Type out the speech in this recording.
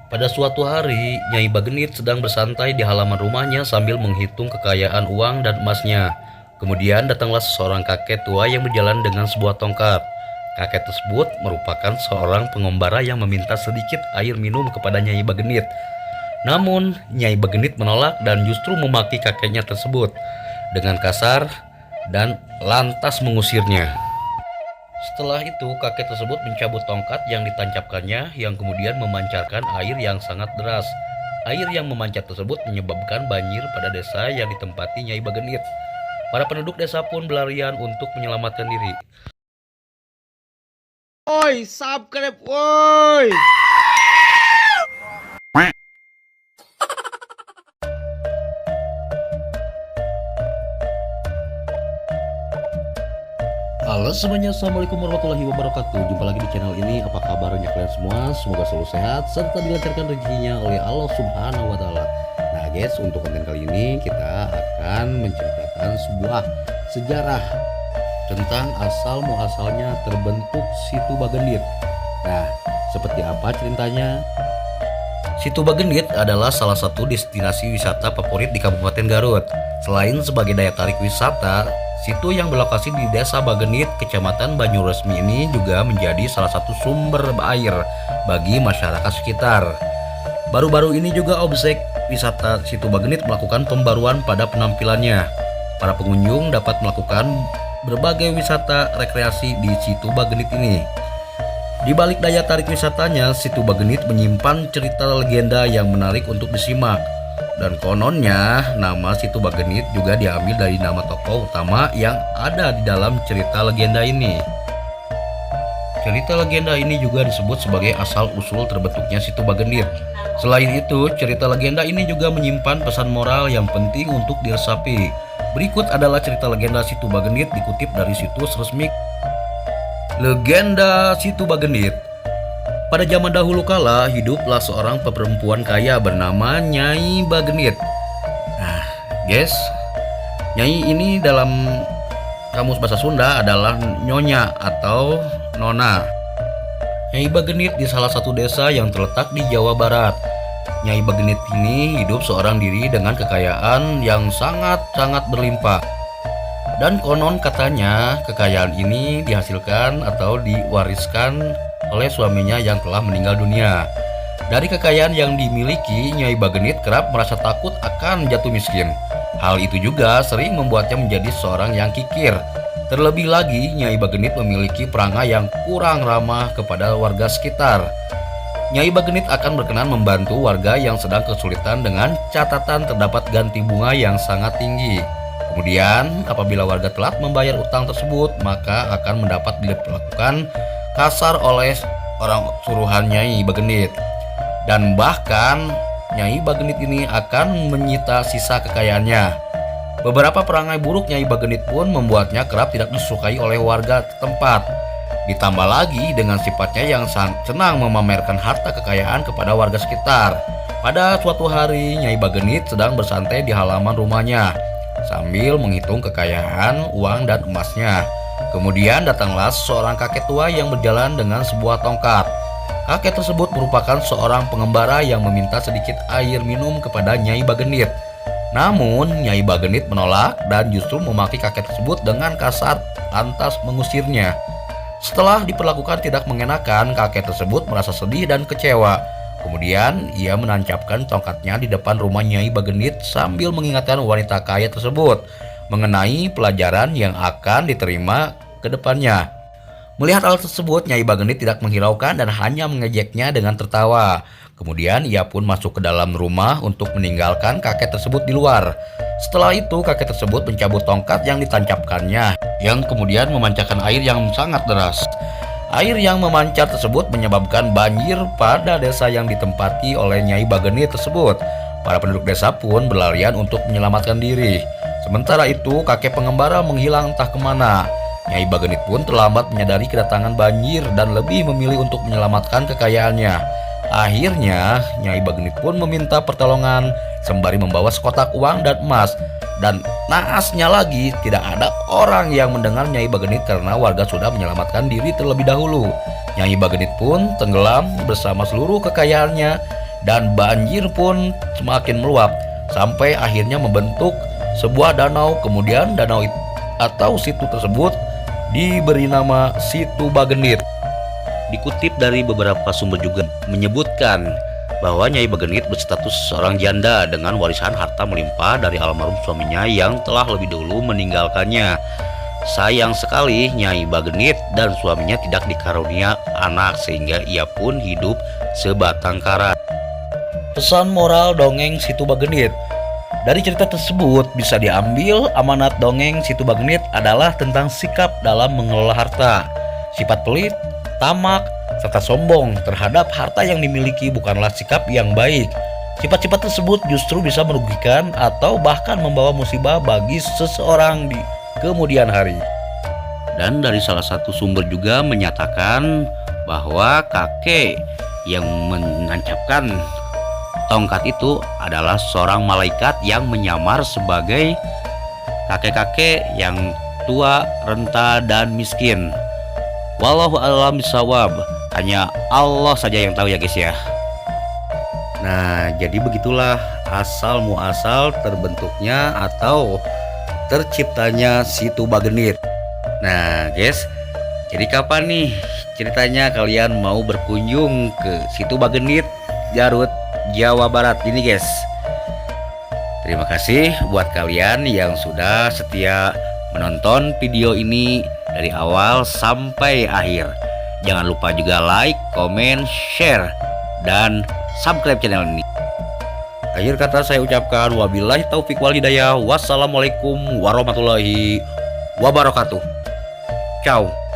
Pada suatu hari, Nyai Bagenit sedang bersantai di halaman rumahnya sambil menghitung kekayaan uang dan emasnya. Kemudian datanglah seorang kakek tua yang berjalan dengan sebuah tongkat. Kakek tersebut merupakan seorang pengembara yang meminta sedikit air minum kepada Nyai Bagenit. Namun, Nyai Bagenit menolak dan justru memaki kakeknya tersebut dengan kasar dan lantas mengusirnya. Setelah itu, kakek tersebut mencabut tongkat yang ditancapkannya yang kemudian memancarkan air yang sangat deras. Air yang memancar tersebut menyebabkan banjir pada desa yang ditempati Nyai Bagenit. Para penduduk desa pun berlarian untuk menyelamatkan diri. Oi, subscribe woi. Halo semuanya, assalamualaikum warahmatullahi wabarakatuh. Jumpa lagi di channel ini. Apa kabarnya kalian semua? Semoga selalu sehat serta dilancarkan rezekinya oleh Allah Subhanahu wa Ta'ala. Nah guys, untuk konten kali ini kita akan menceritakan sebuah sejarah tentang asal muasalnya terbentuk Situ Bagendit. Nah, seperti apa ceritanya? Situ Bagendit adalah salah satu destinasi wisata favorit di Kabupaten Garut. Selain sebagai daya tarik wisata, situ yang berlokasi di Desa Bagenit, Kecamatan Banyuresmi ini juga menjadi salah satu sumber air bagi masyarakat sekitar. Baru-baru ini juga objek wisata Situ Bagenit melakukan pembaruan pada penampilannya. Para pengunjung dapat melakukan berbagai wisata rekreasi di Situ Bagenit ini. Di balik daya tarik wisatanya, Situ Bagenit menyimpan cerita legenda yang menarik untuk disimak. Dan kononnya, nama Situ Bagenit juga diambil dari nama tokoh utama yang ada di dalam cerita legenda ini. Cerita legenda ini juga disebut sebagai asal-usul terbentuknya Situ Bagenit. Selain itu, cerita legenda ini juga menyimpan pesan moral yang penting untuk diresapi. Berikut adalah cerita legenda Situ Bagenit dikutip dari situs resmi. Legenda Situ Bagenit. Pada zaman dahulu kala, hiduplah seorang perempuan kaya bernama Nyai Bagenit. Nah, guys, Nyai ini dalam kamus bahasa Sunda adalah nyonya atau nona. Nyai Bagenit di salah satu desa yang terletak di Jawa Barat. Nyai Bagenit ini hidup seorang diri dengan kekayaan yang sangat-sangat berlimpah. Dan konon katanya kekayaan ini dihasilkan atau diwariskan oleh suaminya yang telah meninggal dunia. Dari kekayaan yang dimiliki, Nyai Bagenit kerap merasa takut akan jatuh miskin. Hal itu juga sering membuatnya menjadi seorang yang kikir. Terlebih lagi, Nyai Bagenit memiliki perangai yang kurang ramah kepada warga sekitar. Nyai Bagenit akan berkenan membantu warga yang sedang kesulitan dengan catatan terdapat ganti bunga yang sangat tinggi. Kemudian, apabila warga telat membayar utang tersebut, maka akan mendapat diperlakukan kasar oleh orang suruhan Nyai Bagenit. Dan bahkan, Nyai Bagenit ini akan menyita sisa kekayaannya. Beberapa perangai buruk Nyai Bagenit pun membuatnya kerap tidak disukai oleh warga setempat. Ditambah lagi dengan sifatnya yang senang memamerkan harta kekayaan kepada warga sekitar. Pada suatu hari, Nyai Bagenit sedang bersantai di halaman rumahnya sambil menghitung kekayaan, uang, dan emasnya. Kemudian datanglah seorang kakek tua yang berjalan dengan sebuah tongkat. Kakek tersebut merupakan seorang pengembara yang meminta sedikit air minum kepada Nyai Bagenit. Namun, Nyai Bagenit menolak dan justru memaki kakek tersebut dengan kasar, lantas mengusirnya. Setelah diperlakukan tidak mengenakan, kakek tersebut merasa sedih dan kecewa. Kemudian ia menancapkan tongkatnya di depan rumah Nyai Bagenit sambil mengingatkan wanita kaya tersebut mengenai pelajaran yang akan diterima ke depannya. Melihat hal tersebut, Nyai Bagenit tidak menghiraukan dan hanya mengejeknya dengan tertawa. Kemudian ia pun masuk ke dalam rumah untuk meninggalkan kakek tersebut di luar. Setelah itu, kakek tersebut mencabut tongkat yang ditancapkannya, yang kemudian memancarkan air yang sangat deras. Air yang memancar tersebut menyebabkan banjir pada desa yang ditempati oleh Nyai Bagenit tersebut. Para penduduk desa pun berlarian untuk menyelamatkan diri. Sementara itu, kakek pengembara menghilang entah kemana. Nyai Bagenit pun terlambat menyadari kedatangan banjir dan lebih memilih untuk menyelamatkan kekayaannya. Akhirnya, Nyai Bagenit pun meminta pertolongan sembari membawa sekotak uang dan emas. Dan naasnya lagi, tidak ada orang yang mendengar Nyai Bagenit karena warga sudah menyelamatkan diri terlebih dahulu. Nyai Bagenit pun tenggelam bersama seluruh kekayaannya dan banjir pun semakin meluap sampai akhirnya membentuk sebuah danau. Kemudian danau atau situ tersebut diberi nama Situ Bagenit. Dikutip dari beberapa sumber juga menyebutkan bahwa Nyai Bagenit berstatus seorang janda dengan warisan harta melimpah dari almarhum suaminya yang telah lebih dulu meninggalkannya. Sayang sekali Nyai Bagenit dan suaminya tidak dikarunia anak sehingga ia pun hidup sebatang kara. Pesan moral dongeng Situ Bagenit. Dari cerita tersebut bisa diambil amanat dongeng Situ Bagenit adalah tentang sikap dalam mengelola harta. Sifat pelit, tamak, serta sombong terhadap harta yang dimiliki bukanlah sikap yang baik. Sifat-sifat tersebut justru bisa merugikan atau bahkan membawa musibah bagi seseorang di kemudian hari. Dan dari salah satu sumber juga menyatakan bahwa kakek yang menancapkan tongkat itu adalah seorang malaikat yang menyamar sebagai kakek-kakek yang tua, renta, dan miskin. Wallahu a'lam bishawab. Hanya Allah saja yang tahu ya guys ya. Nah, jadi begitulah asal muasal terbentuknya atau terciptanya Situ Bagenit. Nah guys, jadi kapan nih ceritanya kalian mau berkunjung ke Situ Bagenit, Garut, Jawa Barat ini guys? Terima kasih buat kalian yang sudah setia menonton video ini dari awal sampai akhir. Jangan lupa juga like, komen, share, dan subscribe channel ini. Akhir kata saya ucapkan wabillahi taufik wal hidayah. Wassalamualaikum warahmatullahi wabarakatuh. Ciao.